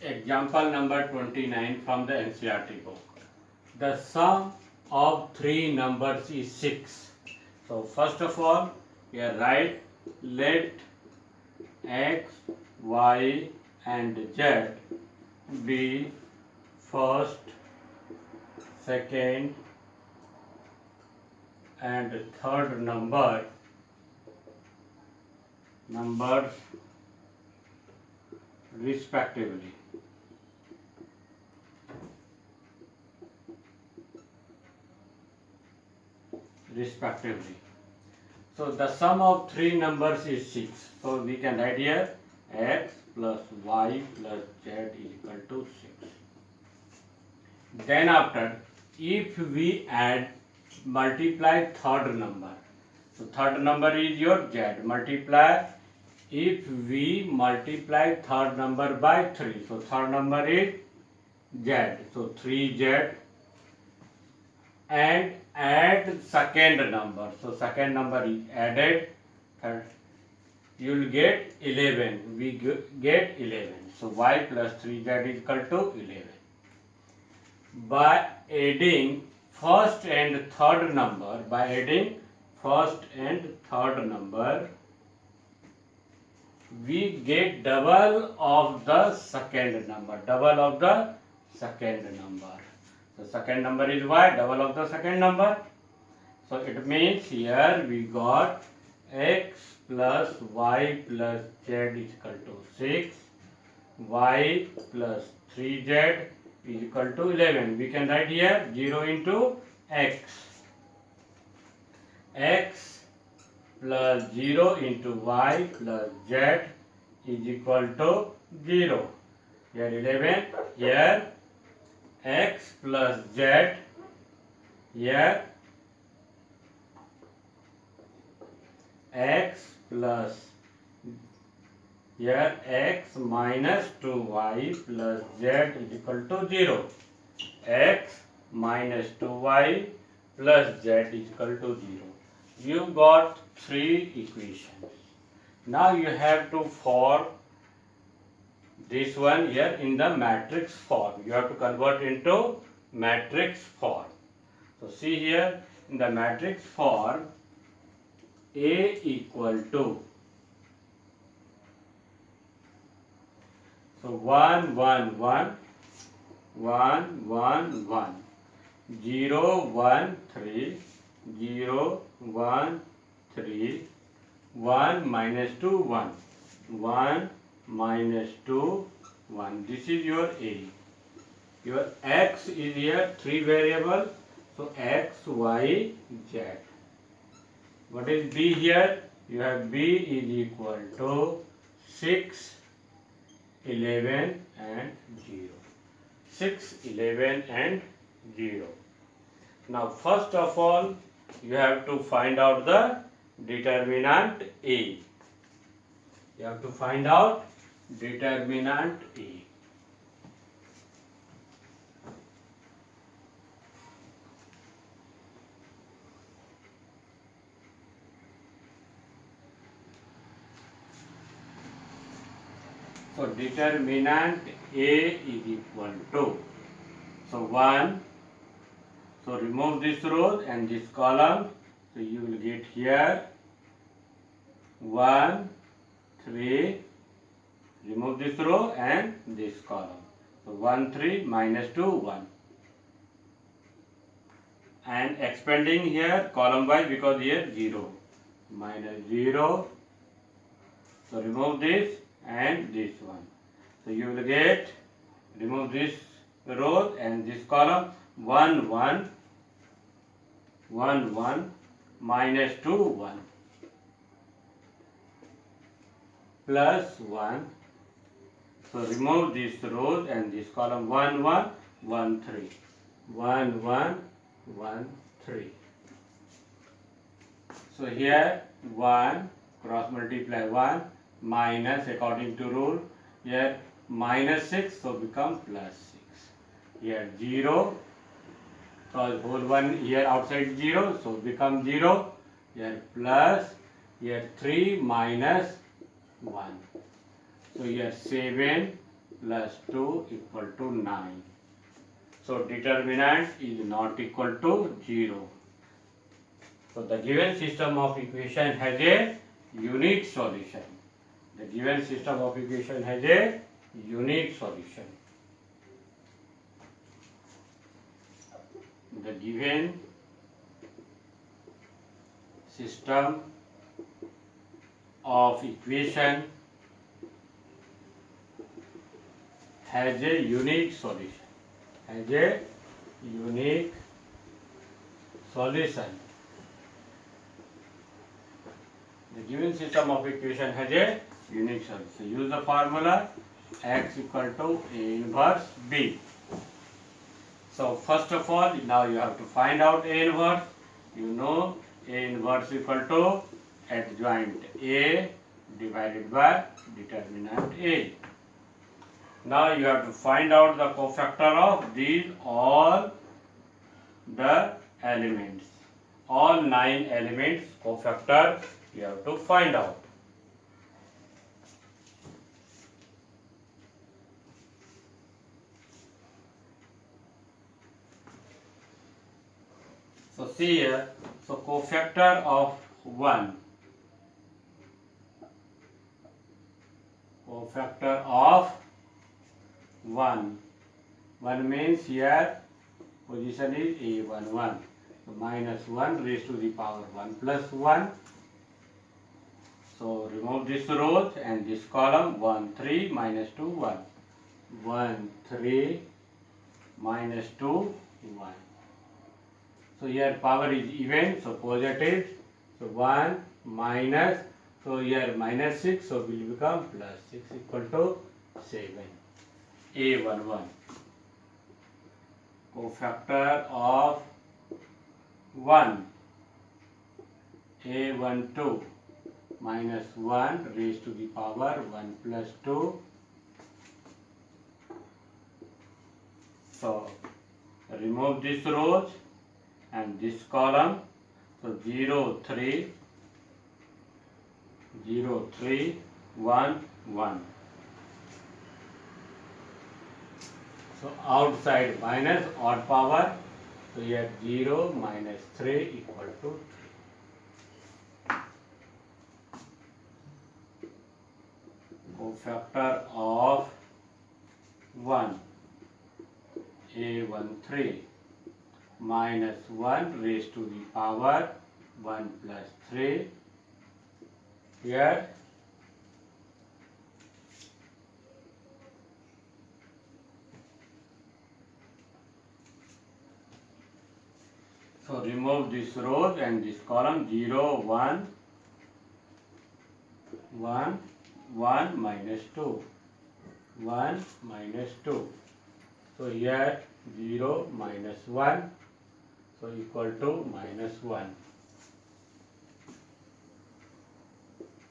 Example number 29 from the NCERT book. The sum of three numbers is 6. So first of all, we are write let x, y and z be first, second and third numbers respectively. So the sum of three numbers is 6. So we can write here x plus y plus z is equal to 6. Then after, if we multiply third number. So third number is your z. If we multiply third number by 3. So third number is z. So 3z. And add second number. So second number is added. You will get 11. We get 11. So y plus 3z is equal to 11. By adding first and third number, we get double of the second number. The second number is y, double of the second number. So it means here we got x plus y plus z is equal to 6, y plus 3z is equal to 11. We can write here 0 into x. X plus 0 into y plus z is equal to 0. Here 11, here x plus z, here x plus, here x minus 2y plus z is equal to 0. X minus 2y plus z is equal to 0. You got three equations. Now you have to form this one here in the matrix form. You have to convert into matrix form. So see here in the matrix form, A equal to, so 1 1 1 1 1 1 0 1 3 0 1 3 1 minus 2 1 1 minus 2 1. This is your A. Your x is here three variable. So x, y, z. What is B here? You have B is equal to 6, 11 and 0. 6, 11 and 0. Now first of all, you have to find out the determinant A. You have to find out determinant A. So determinant A is equal to, so 1, so remove this row and this column, so you will get here 1, 3, remove this row and this column. So 1, 3 minus 2, 1. And expanding here column wise because here 0. Minus 0. So remove this and this one. So you will get, remove this row and this column, 1, 1, 1, 1, minus 2, 1. Plus 1. So remove this row and this column, 1, 1, 1, 3. 1, 1, 1, 3. So here 1, cross multiply 1, minus according to rule, here minus 6, so become plus 6. Here 0, because whole one here outside 0, so become 0. Here plus, here 3 minus 1. So here 7, plus 2 equal to 9. So determinant is not equal to 0. So the given system of equation has a unique solution. The given system of equation has a unique solution. The given system of equation has a unique solution. Has a unique solution. The given system of equation has a unique solution. Use the formula x equal to A inverse B. So first of all, now you have to find out A inverse. You know A inverse equal to adjoint A divided by determinant A. Now you have to find out the cofactor of these all the elements. All 9 elements cofactor you have to find out. So see here, so cofactor of 1. Cofactor of 1. 1 means here position is A11. So minus 1 raised to the power 1 plus 1. So remove this row and this column 1, 3 minus 2, 1. 1, 3 minus 2, 1. So here power is even, so positive. So 1 minus, so here minus 6, so will become plus 6 equal to 7. A11. Cofactor of 1. A12 minus 1 raised to the power 1 plus 2. So remove this rows and this column. So 0, 3, 0, 3, 1, 1. So outside minus odd power. So here 0 minus 3 equal to 3. Cofactor of 1. A13 minus 1 raised to the power 1 plus 3. Here so remove this row and this column. 0, 1, 1, 1 minus 2, 1 minus 2. So here 0 minus 1, so equal to minus 1.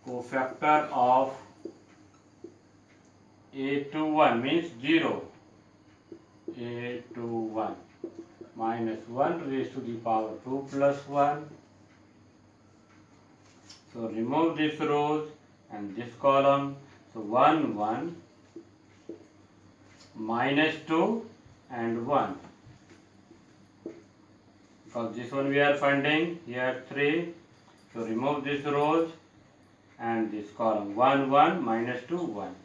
Cofactor of A21 means 0. A21 minus 1 raised to the power 2 plus 1. So remove this row and this column. So 1, 1 minus 2 and 1. Because this one we are finding here 3. So remove this rows and this column. 1, 1 minus 2, 1.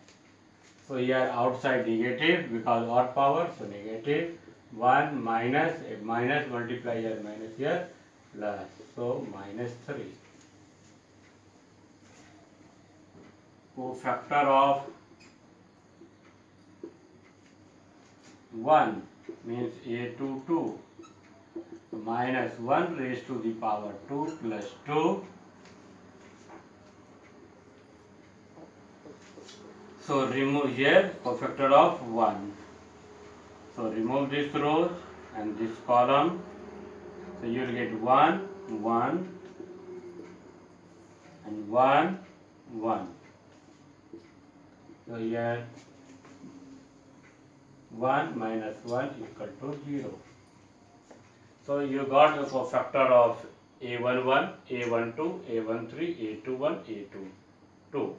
So here outside negative because odd power, so negative. 1 minus, a minus multiply here minus here plus, so minus 3. Cofactor of 1 means A22 minus 1 raised to the power 2 plus 2. So remove here cofactor of 1. So remove this row and this column. So you will get 1, 1 and 1, 1. So here 1 minus 1 equal to 0. So you got the cofactor of A11, A12, A13, A21, A22.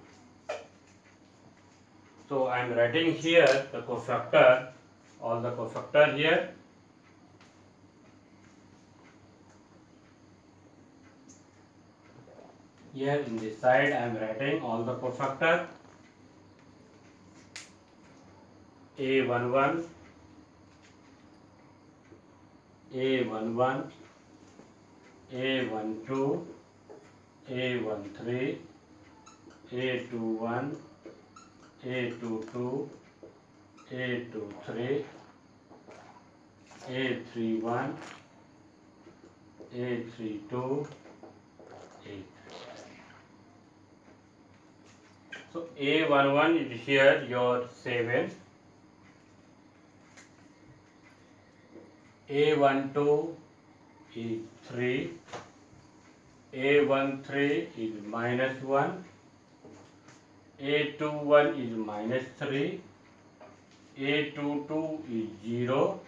So I am writing here the cofactor, all the cofactor here. Here in this side I am writing all the cofactor. A11, A11, A12, A13, A21, A22, A23, A31, A32, A3. So A11 is here your 7. A12 is 3. A13 is -1. A21 is -3. A22 is 0.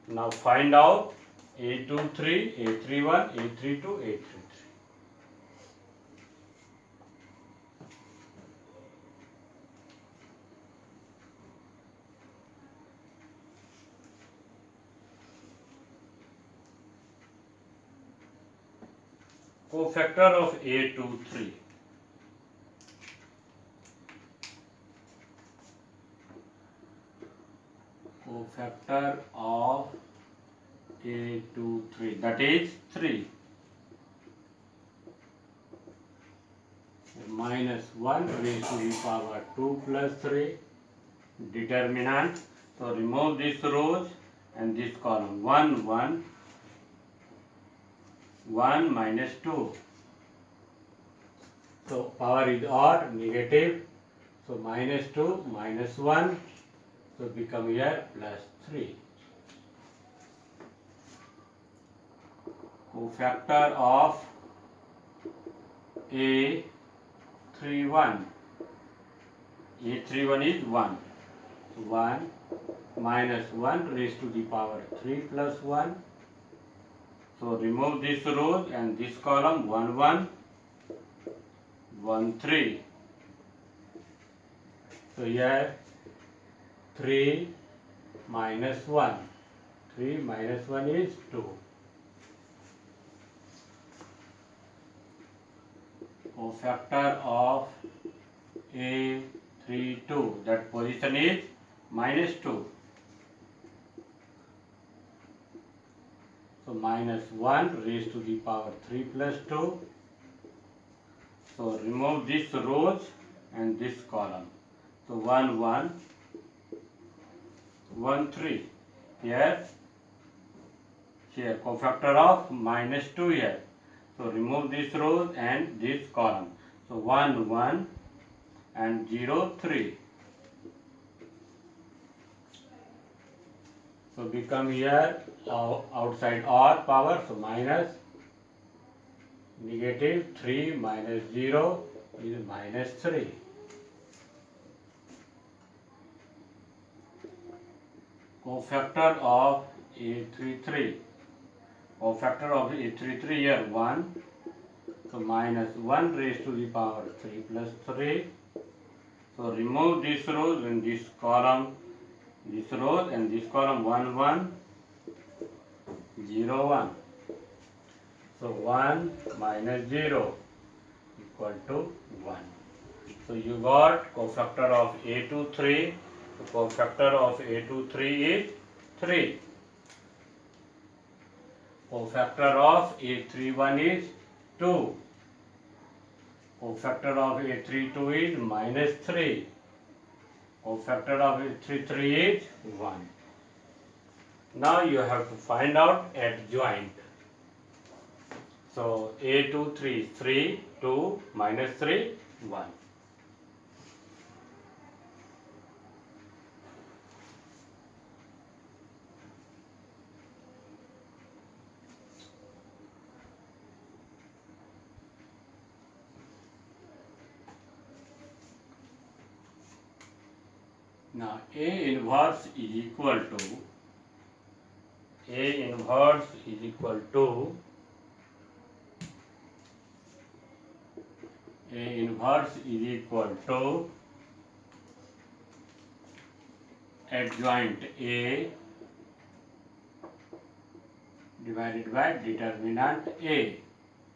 Now find out A23, A31, A32, A33. Cofactor of A23. Cofactor of A23, that is 3. -1 raised to the power 2 plus 3. Determinant. So remove this rows and this column. 1, 1. 1 minus 2. So power is odd, negative. So -2 minus 1. So become here +3. Cofactor of A31. A31 is 1. 1 minus 1 raised to the power 3 plus 1. So remove this row and this column. 1, 1, 1, 3. So here 3 minus 1. 3 minus 1 is 2. Cofactor of A32, that position is -2. So -1 raised to the power 3 plus 2. So remove this rows and this column. So 1, 1, 1, 3. Here cofactor of -2 here. So remove this row and this column. So 1, 1 and 0, 3. So become here outside OR power. So minus negative 3 minus 0 is -3. Cofactor of A33. Cofactor of A33 here 1. So -1 raised to the power 3 plus 3. So remove this row and this column. This row and this column. 1, 1, 0, 1. So 1 minus 0 equal to 1. So you got cofactor of A23. The cofactor of A23 is 3. Cofactor of A31 is 2. Cofactor of A32 is -3. Cofactor of A33 is 1. Now you have to find out adjoint. So A23 is 3, 2, -3, 1. Now A inverse is equal to A inverse is equal to A inverse is equal to adjoint A divided by determinant A.